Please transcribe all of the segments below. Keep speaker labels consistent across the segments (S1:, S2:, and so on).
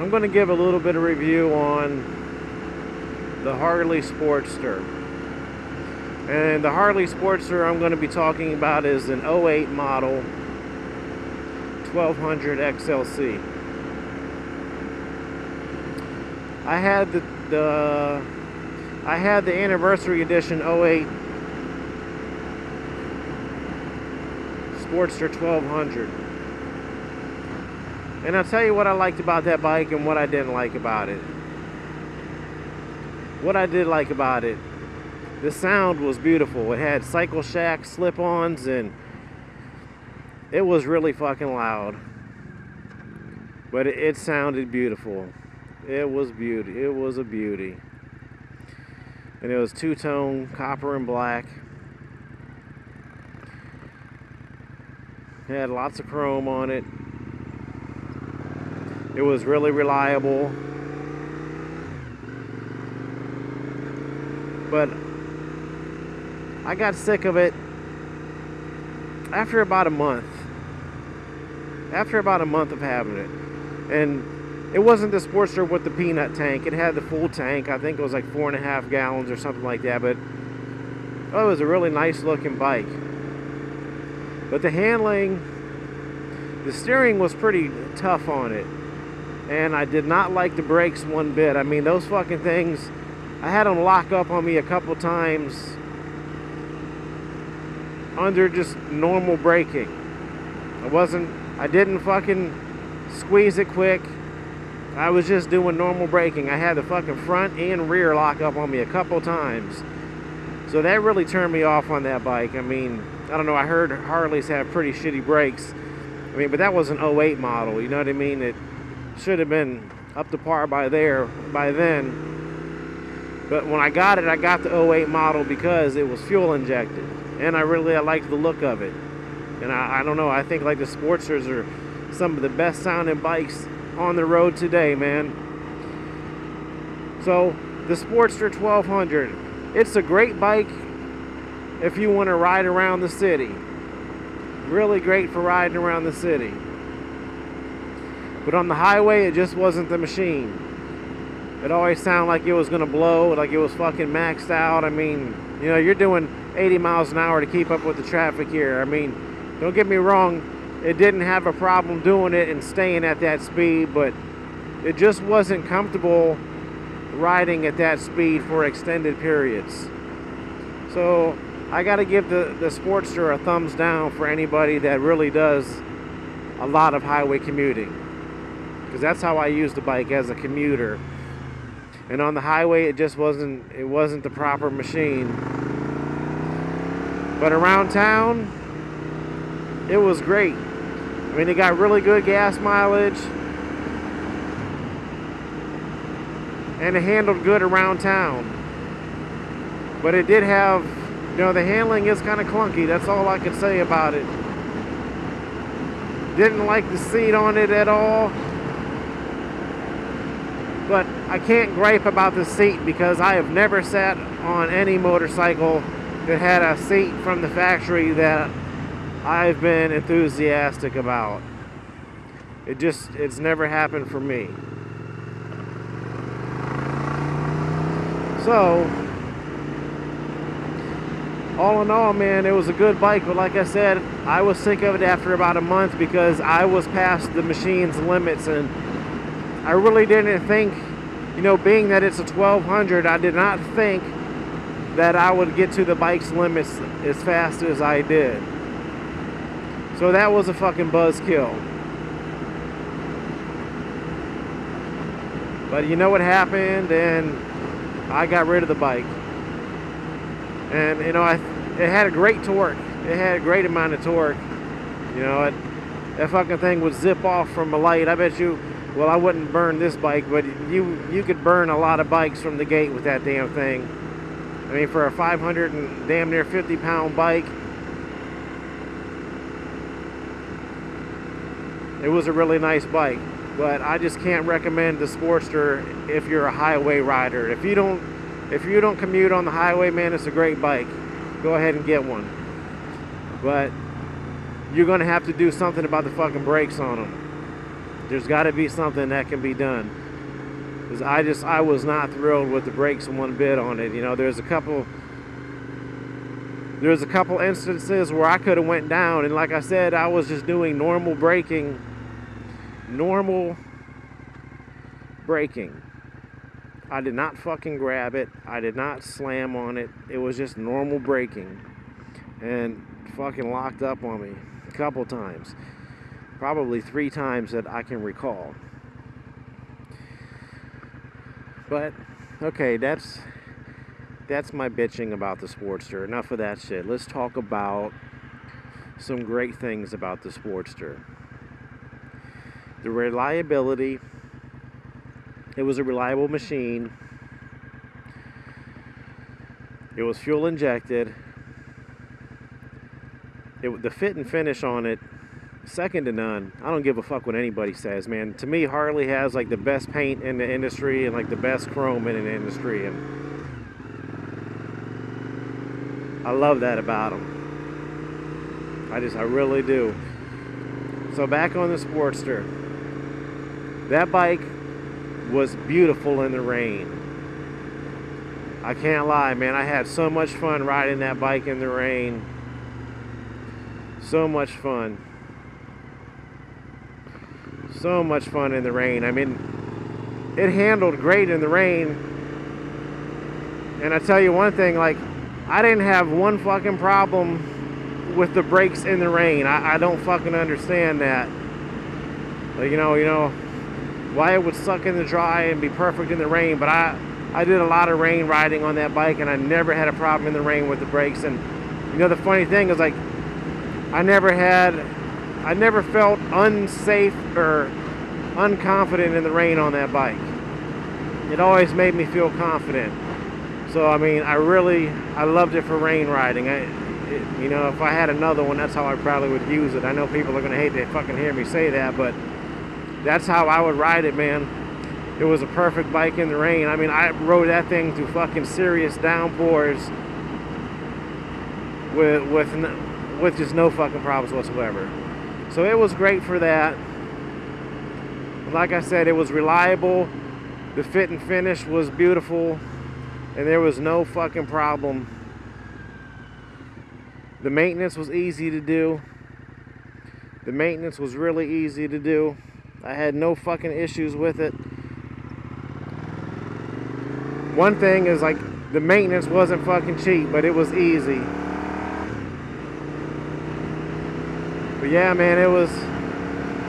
S1: I'm going to give a little bit of review on the Harley Sportster. And the Harley Sportster I'm going to be talking about is an '08 model 1200 XLC. I had the anniversary edition '08 Sportster 1200. And I'll tell you what I liked about that bike and what I didn't like about it. What I did like about it, the sound was beautiful. It had Cycle Shack slip-ons and it was really fucking loud. But it sounded beautiful. It was beauty. It was a beauty. And it was two-tone, copper and black. It had lots of chrome on it. It was really reliable. But I got sick of it after about a month. After about a month of having it. And it wasn't the Sportster with the peanut tank. It had the full tank. I think it was like 4.5 gallons or something like that. But it was a really nice looking bike. But the handling, the steering was pretty tough on it. And I did not like the brakes one bit. I mean, those fucking things, I had them lock up on me a couple times under just normal braking. I didn't fucking squeeze it quick. I was just doing normal braking. I had the fucking front and rear lock up on me a couple times. So that really turned me off on that bike. I mean, I don't know, I heard Harleys have pretty shitty brakes. I mean, but that was an '08 model, you know what I mean? It should have been up to par by then. But when I got the '08 model because it was fuel injected. And I liked the look of it. And I don't know, I think like the Sportsters are some of the best sounding bikes on the road today, man. So, the Sportster 1200. It's a great bike if you want to ride around the city. Really great for riding around the city. But on the highway, it just wasn't the machine. It always sounded like it was going to blow, like it was fucking maxed out. I mean, you know, you're doing 80 miles an hour to keep up with the traffic here. I mean, don't get me wrong, it didn't have a problem doing it and staying at that speed, but it just wasn't comfortable riding at that speed for extended periods. So I got to give the Sportster a thumbs down for anybody that really does a lot of highway commuting, because that's how I use the bike, as a commuter. And on the highway, it wasn't the proper machine. But around town, it was great. I mean, it got really good gas mileage. And it handled good around town. But it did have, you know, the handling is kind of clunky. That's all I could say about it. Didn't like the seat on it at all. But I can't gripe about the seat because I have never sat on any motorcycle that had a seat from the factory that I've been enthusiastic about. It's never happened for me. So, all in all, man, it was a good bike, but like I said, I was sick of it after about a month because I was past the machine's limits, and I really didn't think, you know, being that it's a 1200, I did not think that I would get to the bike's limits as fast as I did. So that was a fucking buzzkill. But you know what happened, and I got rid of the bike. And you know, it had a great torque. It had a great amount of torque. You know, that fucking thing would zip off from a light. I bet you, well, I wouldn't burn this bike, but you could burn a lot of bikes from the gate with that damn thing. I mean, for a 500 and damn near 50-pound bike, it was a really nice bike. But I just can't recommend the Sportster if you're a highway rider. If you don't commute on the highway, man, it's a great bike. Go ahead and get one. But you're gonna have to do something about the fucking brakes on them. There's got to be something that can be done. Because I was not thrilled with the brakes one bit on it. You know, there's a couple instances where I could have went down, and like I said, I was just doing normal braking. I did not fucking grab it. I did not slam on it. It was just normal braking, and fucking locked up on me a couple times. Probably 3 times that I can recall. But okay, that's my bitching about the Sportster. Enough of that shit. Let's talk about some great things about the Sportster. The reliability. It was a reliable machine. It was fuel injected. The fit and finish on it, second to none. I don't give a fuck what anybody says, man. To me, Harley has like the best paint in the industry and like the best chrome in the industry, and I love that about them. I really do. So back on the Sportster. That bike was beautiful in the rain. I can't lie, man. I had so much fun riding that bike in the rain. So much fun. So much fun in the rain. I mean, it handled great in the rain. And I tell you one thing, like, I didn't have one fucking problem with the brakes in the rain. I don't fucking understand that. Like, you know, why it would suck in the dry and be perfect in the rain. But I did a lot of rain riding on that bike, and I never had a problem in the rain with the brakes. And, you know, the funny thing is, like, I never felt unsafe or unconfident in the rain on that bike. It always made me feel confident. So, I mean, I loved it for rain riding. You know, if I had another one, that's how I probably would use it. I know people are going to hate to fucking hear me say that, but that's how I would ride it, man. It was a perfect bike in the rain. I mean, I rode that thing through fucking serious downpours with just no fucking problems whatsoever. So it was great for that. Like I said, it was reliable. The fit and finish was beautiful, and there was no fucking problem. The maintenance was easy to do. The maintenance was really easy to do. I had no fucking issues with it. One thing is, like, the maintenance wasn't fucking cheap, but it was easy. But yeah, man, it was,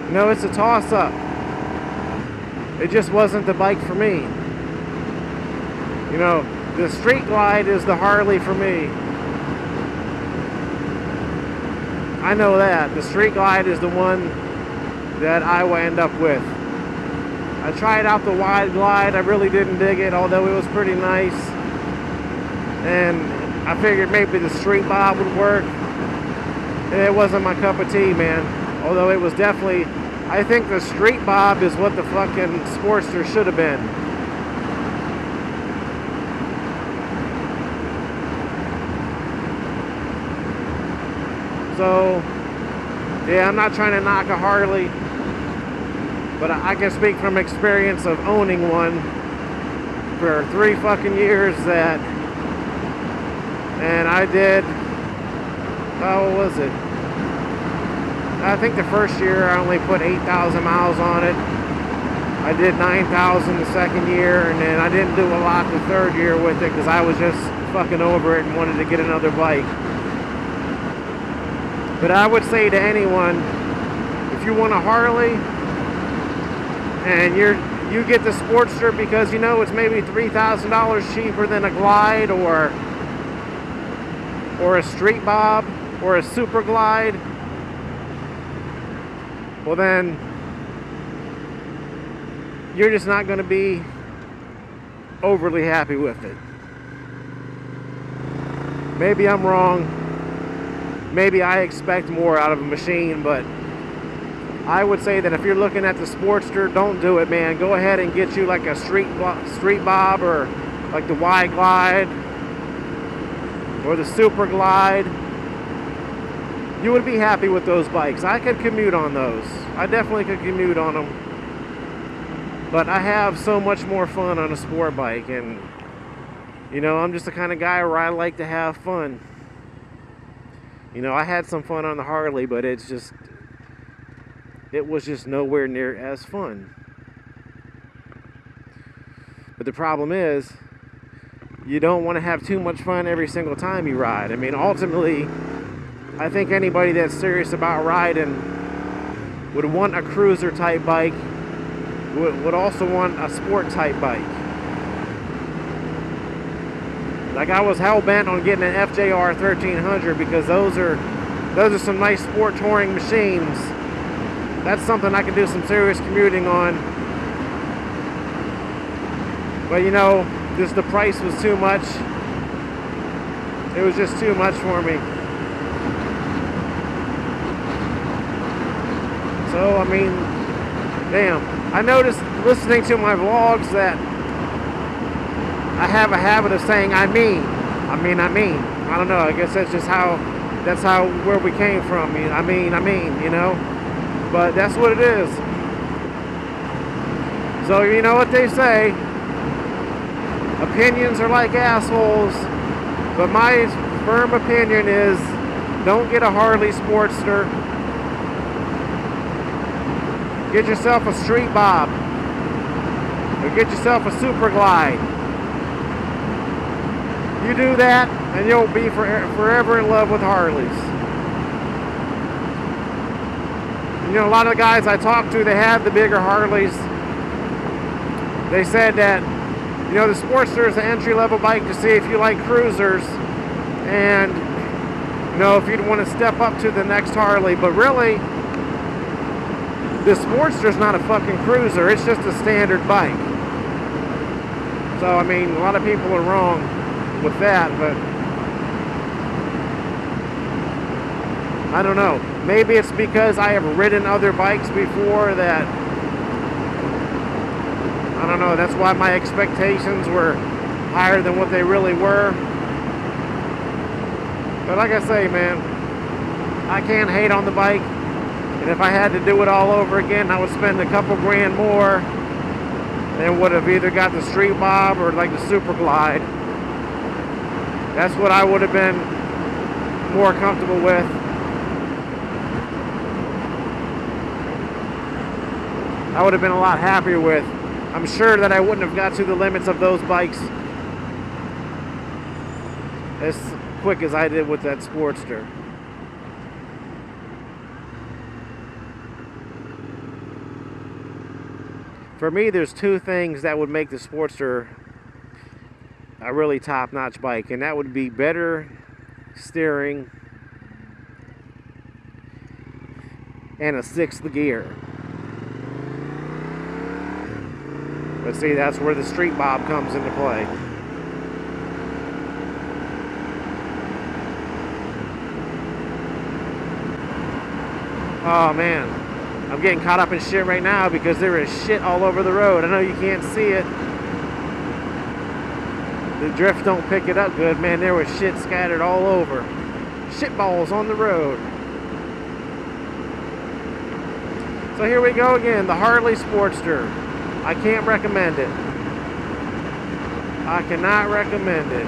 S1: you know, it's a toss-up. It just wasn't the bike for me. You know, the Street Glide is the Harley for me. I know that. The Street Glide is the one that I will end up with. I tried out the Wide Glide. I really didn't dig it, although it was pretty nice. And I figured maybe the Street Bob would work. And it wasn't my cup of tea, man. Although it was definitely, I think the Street Bob is what the fucking Sportster should have been. So, yeah, I'm not trying to knock a Harley, but I can speak from experience of owning one for 3 fucking years and I did, what was it? I think the first year I only put 8,000 miles on it. I did 9,000 the second year, and then I didn't do a lot the third year with it because I was just fucking over it and wanted to get another bike. But I would say to anyone, if you want a Harley and you get the Sportster because you know it's maybe $3,000 cheaper than a Glide or a Street Bob or a Super Glide, well then you're just not going to be overly happy with it. Maybe I'm wrong. Maybe I expect more out of a machine, but I would say that if you're looking at the Sportster, don't do it, man. Go ahead and get you like a Street Bob or like the Wide Glide or the Super Glide. you would be happy with those bikes. I could commute on those. I definitely could commute on them. But I have so much more fun on a sport bike, and you know, I'm just the kind of guy where I like to have fun. You know, I had some fun on the Harley, but it was just nowhere near as fun. But the problem is, you don't want to have too much fun every single time you ride. I mean, ultimately, I think anybody that's serious about riding would want a cruiser type bike, would also want a sport type bike. Like, I was hell-bent on getting an FJR 1300 because those are some nice sport touring machines. That's something I can do some serious commuting on. But you know, just the price was too much. It was just too much for me. So, I mean, damn. I noticed listening to my vlogs that I have a habit of saying I mean. I don't know, I guess that's just where we came from. I mean, you know. But that's what it is. So, you know what they say, opinions are like assholes, but my firm opinion is, don't get a Harley Sportster. Get yourself a Street Bob, or get yourself a Super Glide. You do that, and you'll be forever in love with Harleys. You know, a lot of the guys I talked to, they had the bigger Harleys. They said that, you know, the Sportster is an entry-level bike to see if you like cruisers, and, you know, if you'd want to step up to the next Harley. But really, the Sportster's not a fucking cruiser. It's just a standard bike. So, I mean, a lot of people are wrong with that, but I don't know. Maybe it's because I have ridden other bikes before that, I don't know, that's why my expectations were higher than what they really were. But like I say, man, I can't hate on the bike. And if I had to do it all over again, I would spend a couple grand more and would have either got the Street Bob or like the Super Glide. That's what I would have been more comfortable with. I would have been a lot happier with. I'm sure that I wouldn't have got to the limits of those bikes as quick as I did with that Sportster. For me, there's two things that would make the Sportster a really top-notch bike, and that would be better steering and a sixth gear. But see, that's where the Street Bob comes into play. Oh man, I'm getting caught up in shit right now because there is shit all over the road. I know you can't see it. The drift don't pick it up good, man. There was shit scattered all over. Shit balls on the road. So here we go again, the Harley Sportster. I can't recommend it. I cannot recommend it.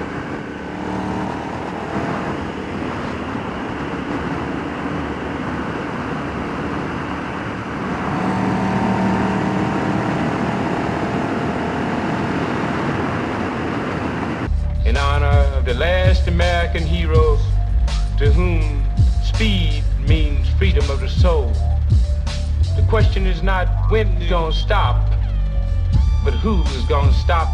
S2: In honor of the last American hero to whom speed means freedom of the soul. The question is not when it's gonna stop, but who is gonna stop